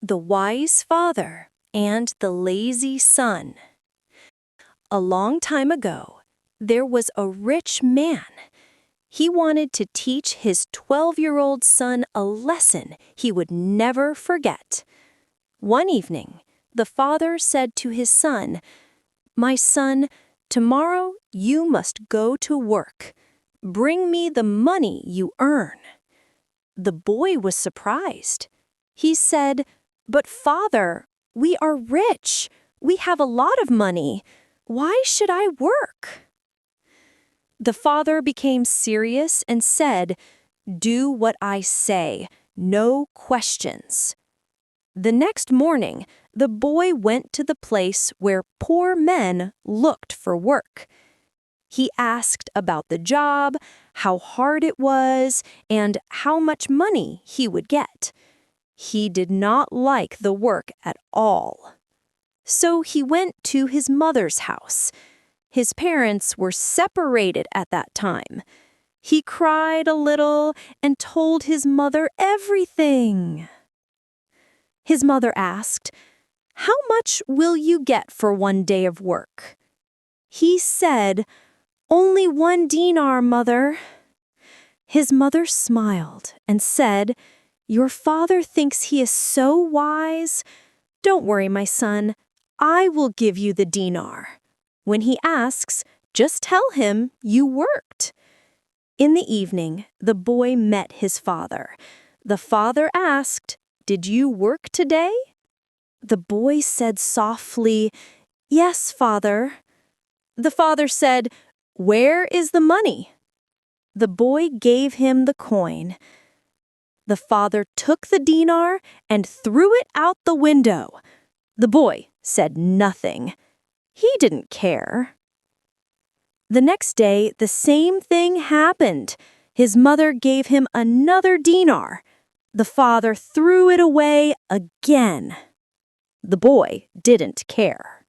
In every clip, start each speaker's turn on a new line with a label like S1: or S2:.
S1: The Wise Father and the Lazy Son. A long time ago, there was a rich man. He wanted to teach his 12-year-old son a lesson he would never forget. One evening, the father said to his son, "My son, tomorrow you must go to work. Bring me the money you earn." The boy was surprised. He said, "But father, we are rich. We have a lot of money. Why should I work?" The father became serious and said, "Do what I say, no questions." The next morning, the boy went to the place where poor men looked for work. He asked about the job, how hard it was, and how much money he would get. He did not like the work at all. So he went to his mother's house. His parents were separated at that time. He cried a little and told his mother everything. His mother asked, "How much will you get for one day of work?" He said, "Only 1 dinar, mother." His mother smiled and said, "Your father thinks he is so wise. Don't worry, my son. I will give you the dinar. When he asks, just tell him you worked." In the evening, the boy met his father. The father asked, "Did you work today?" The boy said softly, "Yes, father." The father said, "Where is the money?" The boy gave him the coin. The father took the dinar and threw it out the window. The boy said nothing. He didn't care. The next day, the same thing happened. His mother gave him another dinar. The father threw it away again. The boy didn't care.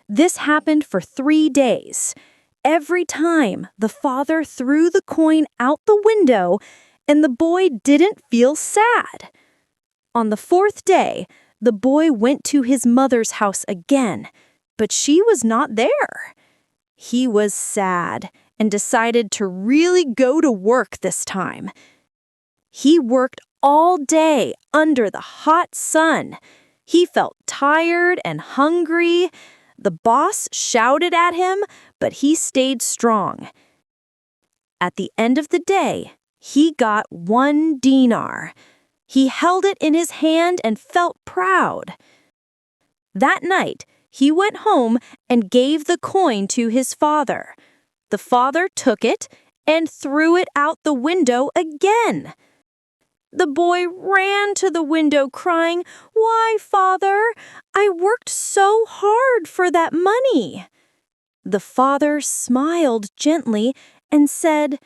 S1: This happened for 3 days. Every time, the father threw the coin out the window, and the boy didn't feel sad. On the 4th day, the boy went to his mother's house again, but she was not there. He was sad and decided to really go to work this time. He worked all day under the hot sun. He felt tired and hungry. The boss shouted at him, but he stayed strong. At the end of the day, he got 1 dinar. He held it in his hand and felt proud. That night, he went home and gave the coin to his father. The father took it and threw it out the window again. The boy ran to the window crying, "Why, father? I worked so hard for that money." The father smiled gently and said,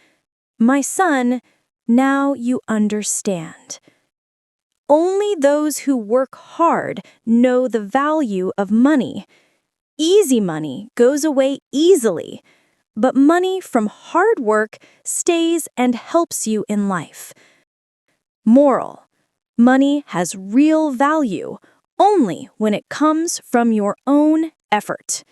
S1: "My son, now you understand. Only those who work hard know the value of money. Easy money goes away easily, but money from hard work stays and helps you in life." Moral: money has real value only when it comes from your own effort.